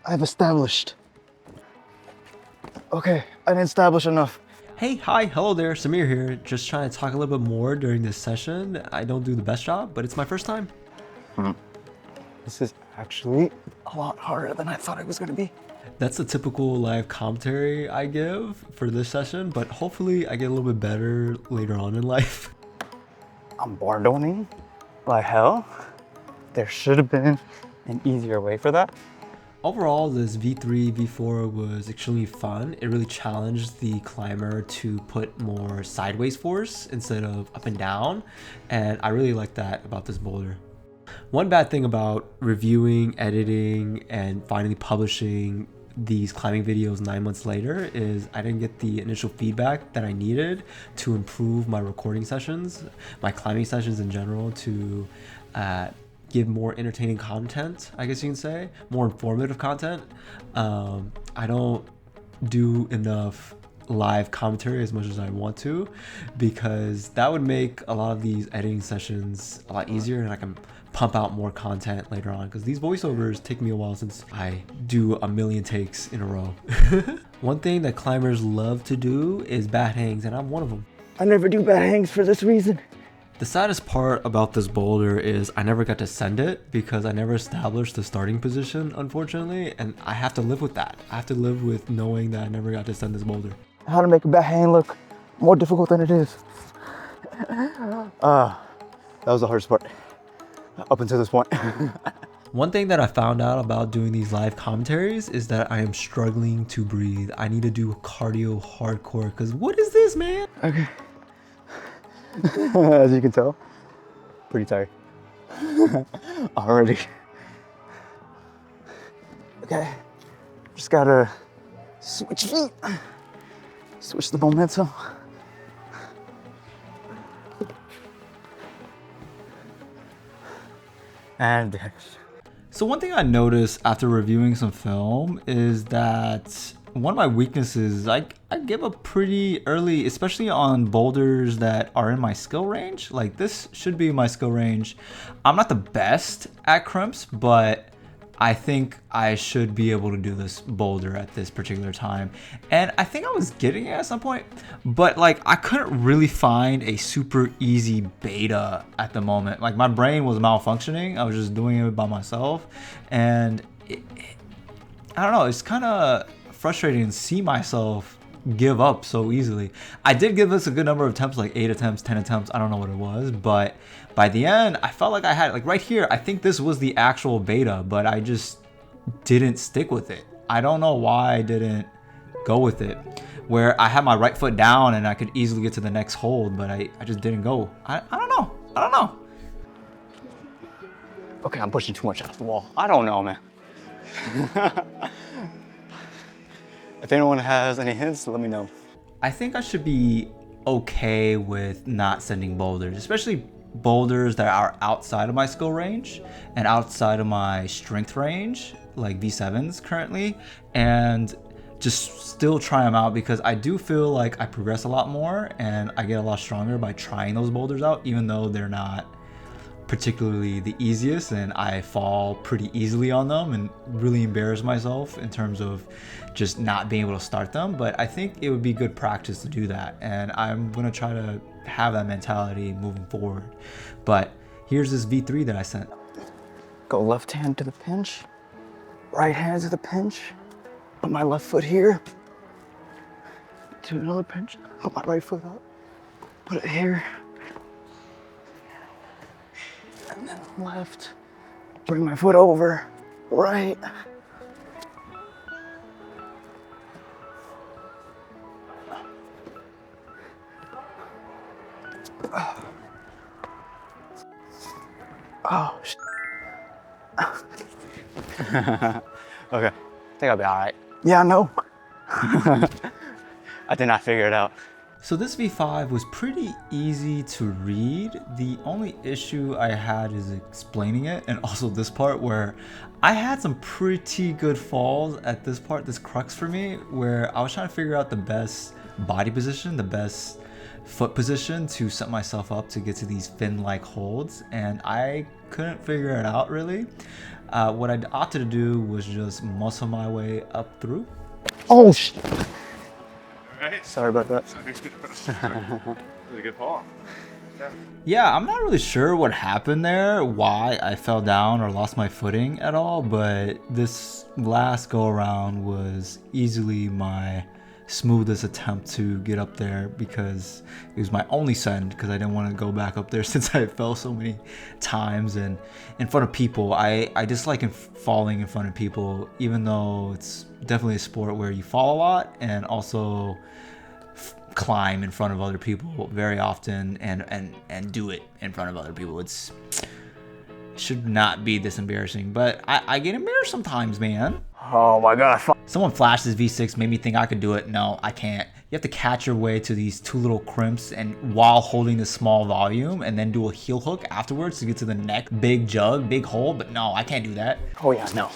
I've established. Okay, I didn't establish enough. Hey, hi, hello there, Samir here. Just trying to talk a little bit more during this session. I don't do the best job, but it's my first time. This is actually a lot harder than I thought it was gonna be. That's the typical live commentary I give for this session, but hopefully I get a little bit better later on in life. I'm bardoning like hell. There should have been an easier way for that. Overall, this V3, V4 was extremely fun. It really challenged the climber to put more sideways force instead of up and down, and I really like that about this boulder. One bad thing about reviewing, editing, and finally publishing these climbing videos 9 months later is I didn't get the initial feedback that I needed to improve my recording sessions, my climbing sessions in general, to give more entertaining content, I guess you can say, more informative content. I don't do enough live commentary as much as I want to, because that would make a lot of these editing sessions a lot easier and I can pump out more content later on, because these voiceovers take me a while since I do a million takes in a row. One thing that climbers love to do is bat hangs, and I'm one of them. I never do bad hangs for this reason. The saddest part about this boulder is I never got to send it because I never established the starting position, unfortunately, and I have to live with that. I have to live with knowing that I never got to send this boulder. How to make a bad hang look more difficult than it is. That was the hardest part up until this point. One thing that I found out about doing these live commentaries is that I am struggling to breathe. I need to do cardio hardcore, because what is this, man? Okay. As you can tell, pretty tired already. Okay, just gotta switch feet, switch the momentum. And So one thing I noticed after reviewing some film is that one of my weaknesses, I give up pretty early, especially on boulders that are in my skill range. Like this should be my skill range. I'm not the best at crimps, but I think I should be able to do this boulder at this particular time. And I think I was getting it at some point, but like I couldn't really find a super easy beta at the moment. Like my brain was malfunctioning. I was just doing it by myself. And I don't know, it's kind of frustrating to see myself give up so easily. I did give this a good number of attempts, like 8 attempts, 10 attempts, I don't know what it was, but by the end I felt like I had, like right here, I think this was the actual beta, but I just didn't stick with it. I don't know why I didn't go with it, where I had my right foot down and I could easily get to the next hold, but I just didn't go. I don't know. okay, I'm pushing too much off the wall. I don't know, man. If anyone has any hints, let me know. I think I should be okay with not sending boulders, especially boulders that are outside of my skill range and outside of my strength range, like V7s currently, and just still try them out, because I do feel like I progress a lot more and I get a lot stronger by trying those boulders out, even though they're not particularly the easiest and I fall pretty easily on them and really embarrass myself in terms of just not being able to start them. But I think it would be good practice to do that, and I'm gonna try to have that mentality moving forward. But here's this V3 that I sent. Go left hand to the pinch, right hand to the pinch, put my left foot here, to another pinch, put my right foot up, put it here, and then left, bring my foot over, right. Oh, shit. Okay, I think I'll be all right. Yeah, no. I did not figure it out. So this V5 was pretty easy to read. The only issue I had is explaining it, and also this part where I had some pretty good falls at this part, this crux for me, where I was trying to figure out the best body position, the best foot position to set myself up to get to these fin-like holds, and I couldn't figure it out really. What I opted to do was just muscle my way up through. Oh, sh! Right? Sorry about that. That was a good fall. Yeah, I'm not really sure what happened there, why I fell down or lost my footing at all, but this last go around was easily my smoothest attempt to get up there because it was my only send because I didn't want to go back up there since I fell so many times and in front of people. I dislike falling in front of people, even though it's definitely a sport where you fall a lot and also climb in front of other people very often and do it in front of other people. It's should not be this embarrassing, but I get embarrassed sometimes, man. Oh my god. Someone flashed this V6, made me think I could do it. No, I can't. You have to catch your way to these two little crimps and while holding the small volume and then do a heel hook afterwards to get to the neck. Big jug, big hole, but no, I can't do that. Oh yeah, no.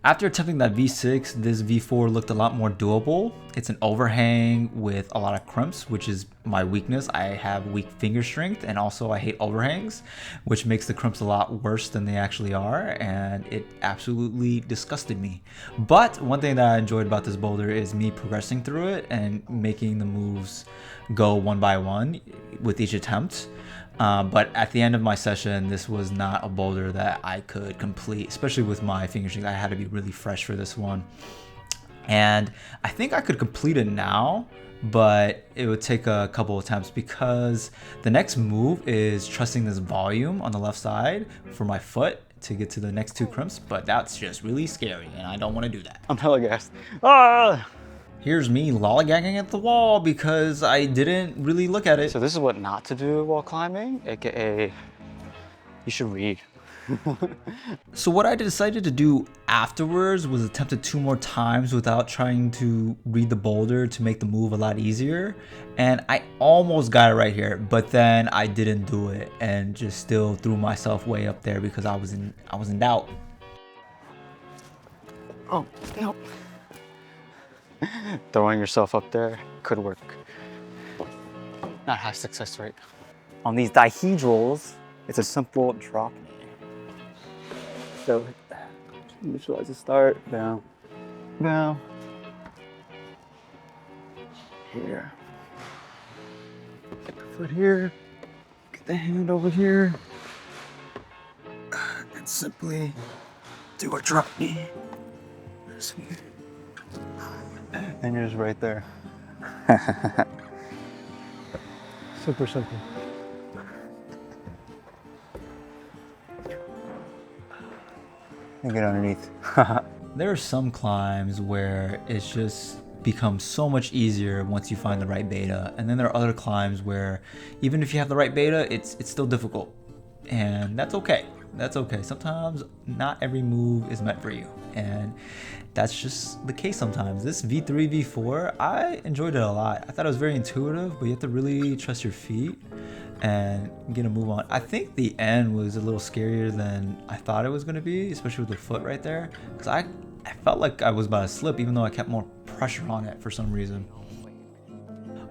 After attempting that V6, this V4 looked a lot more doable. It's an overhang with a lot of crimps, which is my weakness. I have weak finger strength and also I hate overhangs, which makes the crimps a lot worse than they actually are, and it absolutely disgusted me. But one thing that I enjoyed about this boulder is me progressing through it and making the moves go one by one with each attempt. But at the end of my session, this was not a boulder that I could complete, especially with my finger strength. I had to be really fresh for this one. And I think I could complete it now, but it would take a couple attempts because the next move is trusting this volume on the left side for my foot to get to the next two crimps, but that's just really scary and I don't want to do that. I'm hella gassed. Ah! Here's me lollygagging at the wall because I didn't really look at it. So this is what not to do while climbing, aka you should read. So what I decided to do afterwards was attempt it 2 more times without trying to read the boulder to make the move a lot easier. And I almost got it right here, but then I didn't do it and just still threw myself way up there because I was in doubt. Oh, no. Throwing yourself up there could work. Not high success rate. On these dihedrals, it's a simple drop knee. So visualize the start, down, down, here. Get the foot here, get the hand over here, and simply do a drop knee. And you're just right there. Super simple. And get underneath. There are some climbs where it's just becomes so much easier once you find the right beta, and then there are other climbs where even if you have the right beta, it's still difficult, and that's okay. That's okay. Sometimes not every move is meant for you, and that's just the case sometimes. This V3, V4, I enjoyed it a lot. I thought it was very intuitive, but you have to really trust your feet and get a move on. I think the end was a little scarier than I thought it was going to be, especially with the foot right there, because I felt like I was about to slip even though I kept more pressure on it for some reason.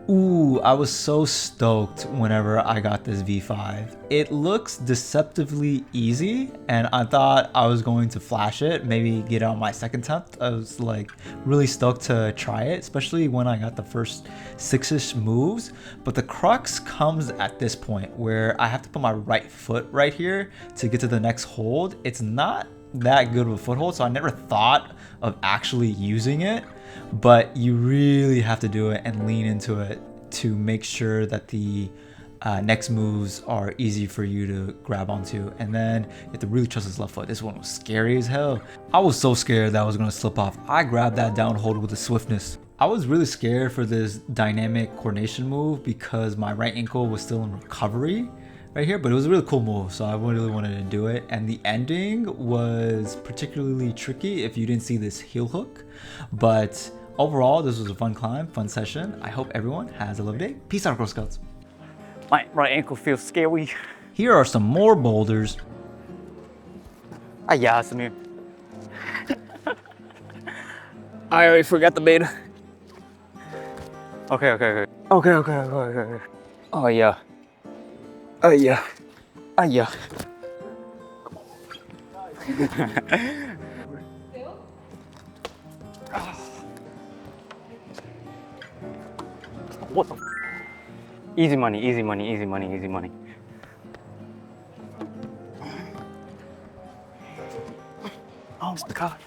Ooh, I was so stoked whenever I got this V5. It looks deceptively easy, and I thought I was going to flash it, maybe get it on my second attempt. I was like really stoked to try it, especially when I got the first 6-ish moves. But the crux comes at this point where I have to put my right foot right here to get to the next hold. It's not that good of a foothold, so I never thought of actually using it. But you really have to do it and lean into it to make sure that the next moves are easy for you to grab onto. And then you have to really trust this left foot. This one was scary as hell. I was so scared that I was going to slip off. I grabbed that down hold with a swiftness. I was really scared for this dynamic coordination move because my right ankle was still in recovery right here, but it was a really cool move, so I really wanted to do it. And the ending was particularly tricky if you didn't see this heel hook, but overall this was a fun climb, fun session. I hope everyone has a lovely day. Peace out, Girl Scouts. My right ankle feels scary. Here are some more boulders. Ah, yeah, Samir. I already forgot the beta. Okay. Oh yeah. Oh yeah. What the? Easy money, easy money, easy money, easy money. Oh my god.